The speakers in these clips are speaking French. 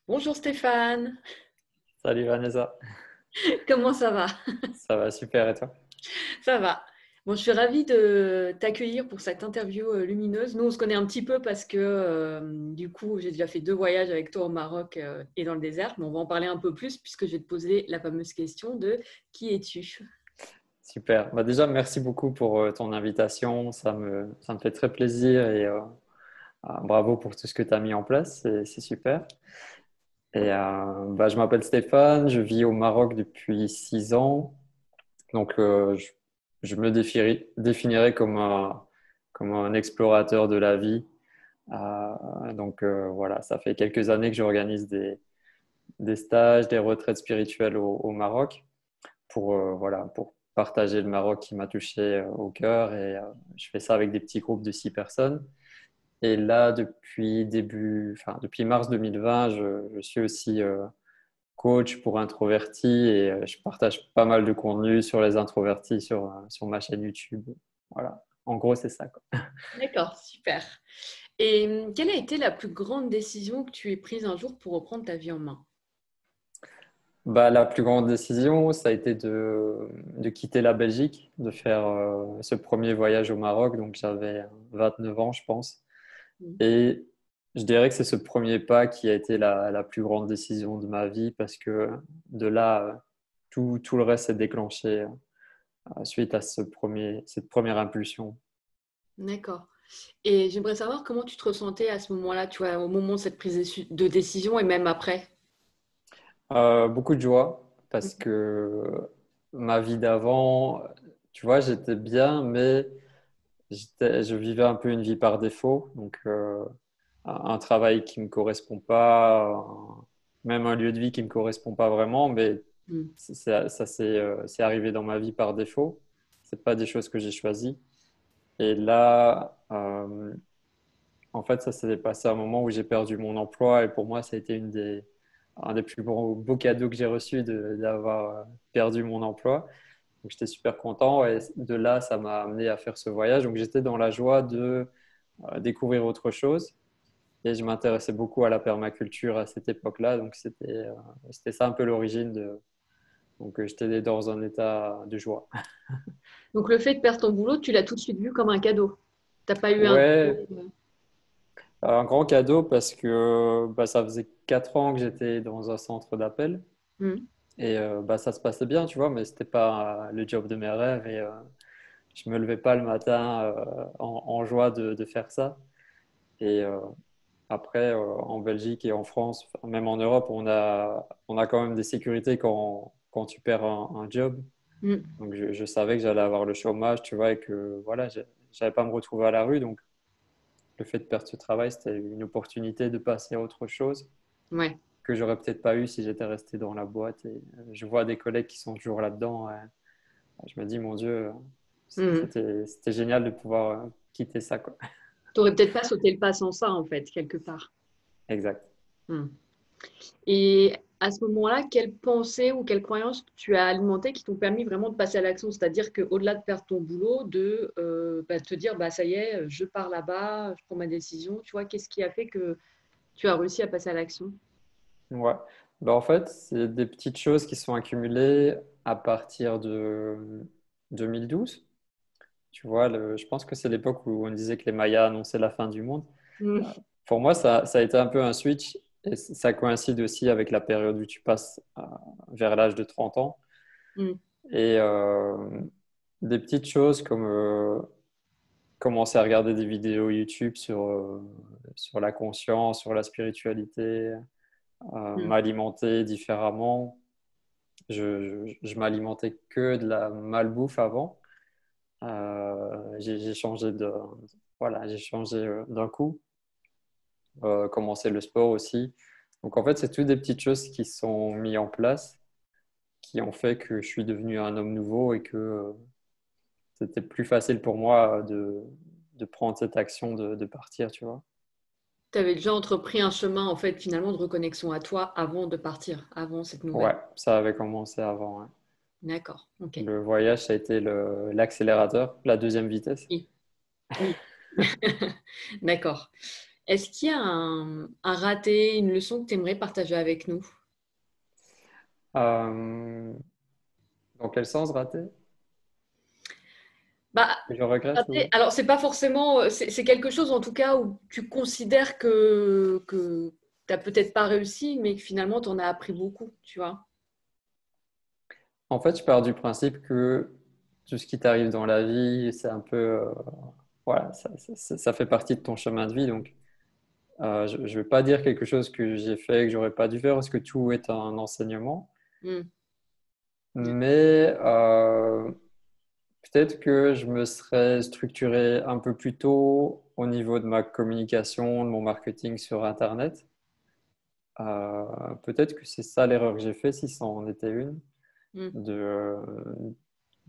Bonjour Stéphane, Salut Vanessa, comment ça va? ça va super et toi? Ça va. Bon, je suis ravie de t'accueillir pour cette interview lumineuse. Nous, on se connaît un petit peu parce que du coup, j'ai déjà fait 2 voyages avec toi au Maroc et dans le désert, mais on va en parler un peu plus puisque je vais te poser la fameuse question de qui es-tu? Super. Bah déjà, merci beaucoup pour ton invitation, ça me fait très plaisir et bravo pour tout ce que tu as mis en place, c'est super. Et je m'appelle Stéphane, je vis au Maroc depuis 6 ans, donc je me définirais comme un explorateur de la vie. Voilà, ça fait quelques années que j'organise des stages, des retraites spirituelles au Maroc. Pour partager le Maroc qui m'a touché au cœur. Et je fais ça avec des petits groupes de 6 personnes. Et là, depuis mars 2020, je suis aussi coach pour introvertis et je partage pas mal de contenu sur les introvertis sur ma chaîne YouTube. Voilà. En gros, c'est ça, quoi. D'accord, super. Et quelle a été la plus grande décision que tu aies prise un jour pour reprendre ta vie en main? Bah, la plus grande décision, ça a été de quitter la Belgique, de faire ce premier voyage au Maroc. Donc, j'avais 29 ans, je pense. Mm. Et je dirais que c'est ce premier pas qui a été la plus grande décision de ma vie parce que de là, tout le reste s'est déclenché suite à cette première impulsion. D'accord. Et j'aimerais savoir comment tu te ressentais à ce moment-là, tu vois, au moment de cette prise de décision et même après. Beaucoup de joie parce que ma vie d'avant, tu vois, j'étais bien, mais je vivais un peu une vie par défaut. Donc, un travail qui me correspond pas, même un lieu de vie qui me correspond pas vraiment, mais Mm. c'est arrivé dans ma vie par défaut. C'est pas des choses que j'ai choisies. Et là, en fait, ça s'est passé à un moment où j'ai perdu mon emploi et pour moi, ça a été un des plus beaux cadeaux que j'ai reçus d'avoir perdu mon emploi. Donc, j'étais super content et de là, ça m'a amené à faire ce voyage. Donc, j'étais dans la joie de découvrir autre chose. Et je m'intéressais beaucoup à la permaculture à cette époque-là. Donc, c'était ça un peu l'origine de. Donc, j'étais dans un état de joie. Donc le fait de perdre ton boulot, tu l'as tout de suite vu comme un cadeau. T'as pas eu un... Ouais, un grand cadeau parce que ça faisait 4 ans que j'étais dans un centre d'appel. Hmm. Et ça se passait bien, tu vois, mais c'était pas le job de mes rêves. Et je me levais pas le matin en joie de faire ça. Et après, en Belgique et en France, enfin, même en Europe, on a quand même des sécurités quand tu perds un job. Hmm. Donc, je savais que j'allais avoir le chômage, tu vois, et que voilà, j'allais pas me retrouver à la rue. Donc, le fait de perdre ce travail, c'était une opportunité de passer à autre chose Ouais. que j'aurais peut-être pas eu si j'étais resté dans la boîte. Et je vois des collègues qui sont toujours là-dedans. Je me dis, mon Dieu, Hmm. c'était génial de pouvoir quitter ça, quoi. T'aurais peut-être pas sauté le pas sans ça, en fait, quelque part. Exact. Hmm. Et à ce moment-là, quelles pensées ou quelles croyances tu as alimentées qui t'ont permis vraiment de passer à l'action? C'est-à-dire qu'au-delà de perdre ton boulot, de te dire, bah, ça y est, je pars là-bas, je prends ma décision. Tu vois, qu'est-ce qui a fait que tu as réussi à passer à l'action? Ouais. En fait, c'est des petites choses qui sont accumulées à partir de 2012. Tu vois, je pense que c'est l'époque où on disait que les Mayas annonçaient la fin du monde. Hmm. Euh, Pour moi, ça a été un peu un switch et ça coïncide aussi avec la période où tu passes vers l'âge de 30 ans. Hmm. Et des petites choses comme commencer à regarder des vidéos YouTube sur la conscience, sur la spiritualité, Hmm. m'alimenter différemment. Je m'alimentais que de la malbouffe avant. J'ai changé voilà, j'ai changé d'un coup. Commencer le sport aussi. Donc en fait, c'est toutes des petites choses qui sont mises en place, qui ont fait que je suis devenu un homme nouveau et que c'était plus facile pour moi de prendre cette action de partir, tu vois. Tu avais déjà entrepris un chemin, en fait, finalement, de reconnexion à toi avant de partir, avant cette nouvelle. Ouais, ça avait commencé avant, hein. D'accord, ok. Le voyage, ça a été l'accélérateur, la deuxième vitesse. Oui, oui. D'accord. Est-ce qu'il y a un raté, une leçon que tu aimerais partager avec nous? Euh, dans quel sens raté? Bah, Que je regrette raté, ou... alors, c'est pas forcément, c'est quelque chose en tout cas où tu considères que tu n'as peut-être pas réussi, mais que finalement, tu en as appris beaucoup, tu vois. En fait, je pars du principe que tout ce qui t'arrive dans la vie, c'est un peu, voilà, ça fait partie de ton chemin de vie. Donc, je ne vais pas dire quelque chose que j'ai fait que j'aurais pas dû faire parce que tout est un enseignement. Hmm. Mais peut-être que je me serais structuré un peu plus tôt au niveau de ma communication, de mon marketing sur Internet. Peut-être que c'est ça l'erreur que j'ai fait, si ça en était une, Hmm. de,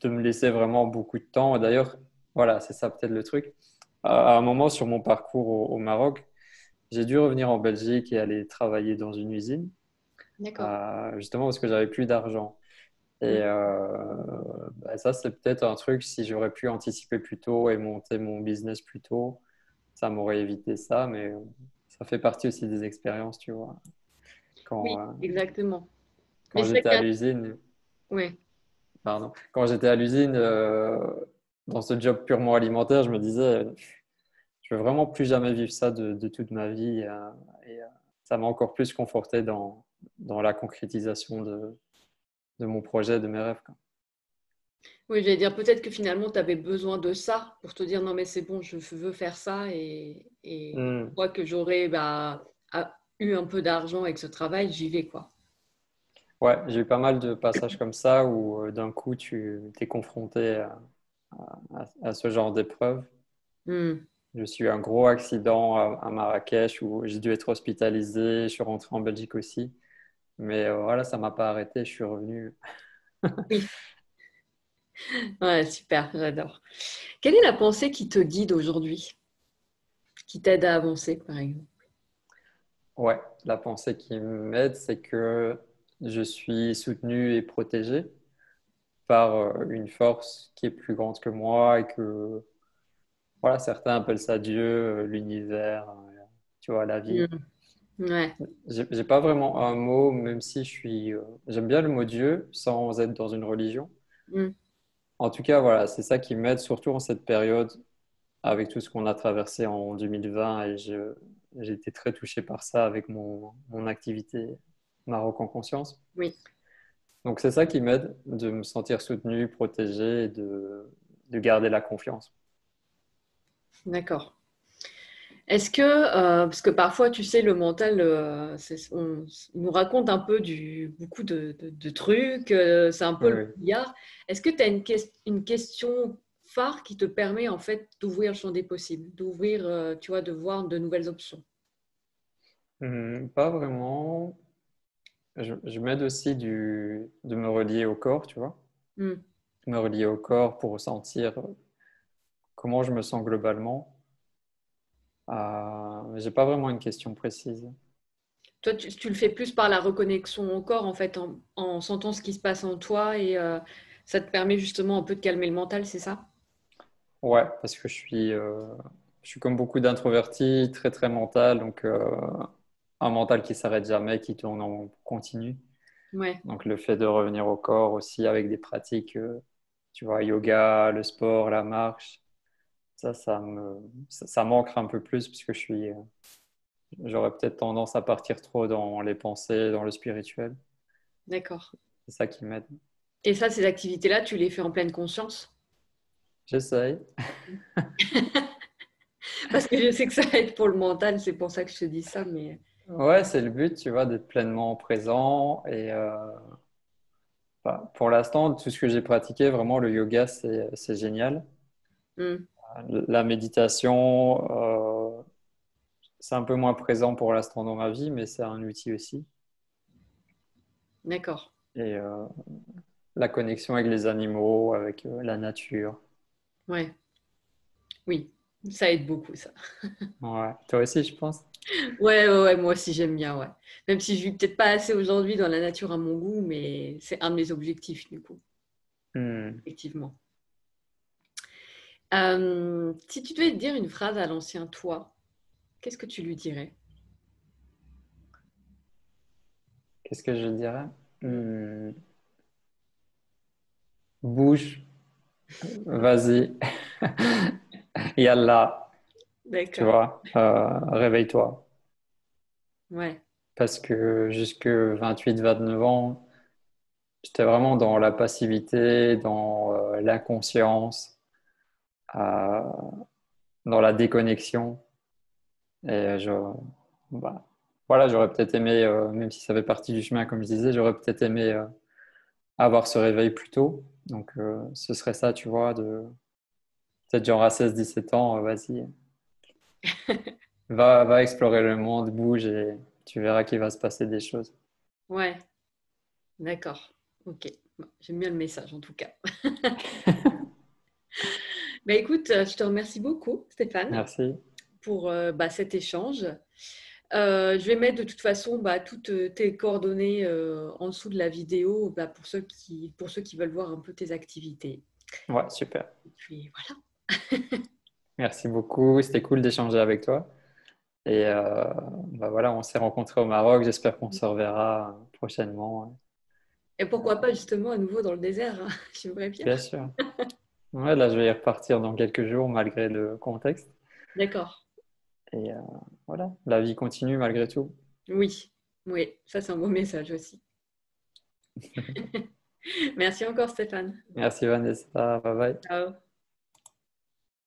de me laisser vraiment beaucoup de temps. D'ailleurs, voilà, c'est ça peut-être le truc. À un moment sur mon parcours au Maroc, j'ai dû revenir en Belgique et aller travailler dans une usine, D'accord. justement parce que j'avais plus d'argent. Hmm. Et bah, ça, c'est peut-être un truc, si j'aurais pu anticiper plus tôt et monter mon business plus tôt, ça m'aurait évité ça, mais ça fait partie aussi des expériences, tu vois. Quand, Oui, exactement. Mais quand c'est vrai j'étais à que, l'usine, ouais. pardon, quand j'étais à l'usine, dans ce job purement alimentaire, je me disais, je veux vraiment plus jamais vivre ça de toute ma vie. Et ça m'a encore plus conforté dans la concrétisation de mon projet, de mes rêves, quoi. Oui, j'allais dire peut-être que finalement, tu avais besoin de ça pour te dire non, mais c'est bon, je veux faire ça. Et une Hmm. fois que j'aurai eu un peu d'argent avec ce travail, j'y vais, quoi. Ouais, j'ai eu pas mal de passages comme ça où d'un coup tu t'es confronté à ce genre d'épreuve. Hmm. Je suis eu un gros accident à Marrakech où j'ai dû être hospitalisé. Je suis rentré en Belgique aussi. Mais voilà, ça m'a pas arrêté. Je suis revenu. Oui, ouais, super, j'adore. Quelle est la pensée qui te guide aujourd'hui, qui t'aide à avancer, par exemple? Ouais, la pensée qui m'aide, c'est que je suis soutenu et protégé par une force qui est plus grande que moi et que, voilà, certains appellent ça Dieu, l'univers, tu vois, la vie. Hmm. Ouais. J'ai pas vraiment un mot, même si j'aime bien le mot Dieu sans être dans une religion. Hmm. En tout cas, voilà, c'est ça qui m'aide, surtout en cette période, avec tout ce qu'on a traversé en 2020, et j'ai été très touché par ça avec mon activité Maroc en conscience. Oui, Donc, c'est ça qui m'aide de me sentir soutenu, protégé et de garder la confiance. d'accord. Est-ce que, parce que parfois, tu sais, le mental, il nous raconte un peu beaucoup de trucs, c'est un peu Oui, le oui. brouillard. Est-ce que tu as une question phare qui te permet en fait d'ouvrir le champ des possibles, d'ouvrir, tu vois, de voir de nouvelles options? Pas vraiment. Je m'aide aussi de me relier au corps, tu vois. Hmm. Me relier au corps pour ressentir comment je me sens globalement. Mais j'ai pas vraiment une question précise. Toi, tu le fais plus par la reconnexion au corps, en fait, en sentant ce qui se passe en toi et ça te permet justement un peu de calmer le mental, c'est ça? Ouais, parce que je suis comme beaucoup d'introvertis, très très mental, donc un mental qui s'arrête jamais, qui tourne en continu. Ouais. Donc le fait de revenir au corps aussi avec des pratiques, tu vois, yoga, le sport, la marche, ça m'ancre un peu plus parce que j'aurais peut-être tendance à partir trop dans les pensées, dans le spirituel. D'accord. C'est ça qui m'aide. Et ça, ces activités-là, tu les fais en pleine conscience? J'essaye. Parce que je sais que ça aide pour le mental, c'est pour ça que je te dis ça, mais Ouais, c'est le but, tu vois, d'être pleinement présent. Et pour l'instant, tout ce que j'ai pratiqué, vraiment, le yoga, c'est génial. hmm, La méditation, c'est un peu moins présent pour l'instant dans ma vie, mais c'est un outil aussi. d'accord. Et la connexion avec les animaux, avec la nature. Ouais, oui, ça aide beaucoup, ça. Ouais. Toi aussi, je pense. Ouais, ouais, ouais, moi aussi j'aime bien, ouais. Même si je vis peut-être pas assez aujourd'hui dans la nature à mon goût, mais c'est un de mes objectifs, du coup, Hmm. effectivement. Si tu devais te dire une phrase à l'ancien toi, qu'est-ce que tu lui dirais? Qu'est-ce que je dirais? Bouge, vas-y, yallah, tu D'accord. vois, réveille-toi. Ouais. Parce que jusque 28-29 ans, j'étais vraiment dans la passivité, dans l'inconscience, euh, dans la déconnexion. Et bah, voilà, j'aurais peut-être aimé, même si ça fait partie du chemin, comme je disais, j'aurais peut-être aimé avoir ce réveil plus tôt. Donc, ce serait ça, tu vois, de peut-être genre à 16-17 ans, vas-y, va explorer le monde, bouge et tu verras qu'il va se passer des choses. Ouais. D'accord. Ok. Bon, j'aime bien le message en tout cas. Bah, écoute, je te remercie beaucoup, Stéphane, Merci. pour cet échange. Je vais mettre de toute façon toutes tes coordonnées en dessous de la vidéo pour ceux qui veulent voir un peu tes activités. Ouais, super. Et puis voilà. Merci beaucoup. C'était cool d'échanger avec toi. Et bah voilà, on s'est rencontrés au Maroc. J'espère qu'on se reverra prochainement. Et pourquoi pas justement à nouveau dans le désert, hein. J'aimerais bien. Bien sûr. Ouais, là, je vais y repartir dans quelques jours malgré le contexte. D'accord. Et voilà, la vie continue malgré tout. Oui, oui, ça c'est un beau message aussi. Merci encore, Stéphane. Merci Vanessa. Bye bye. Ciao.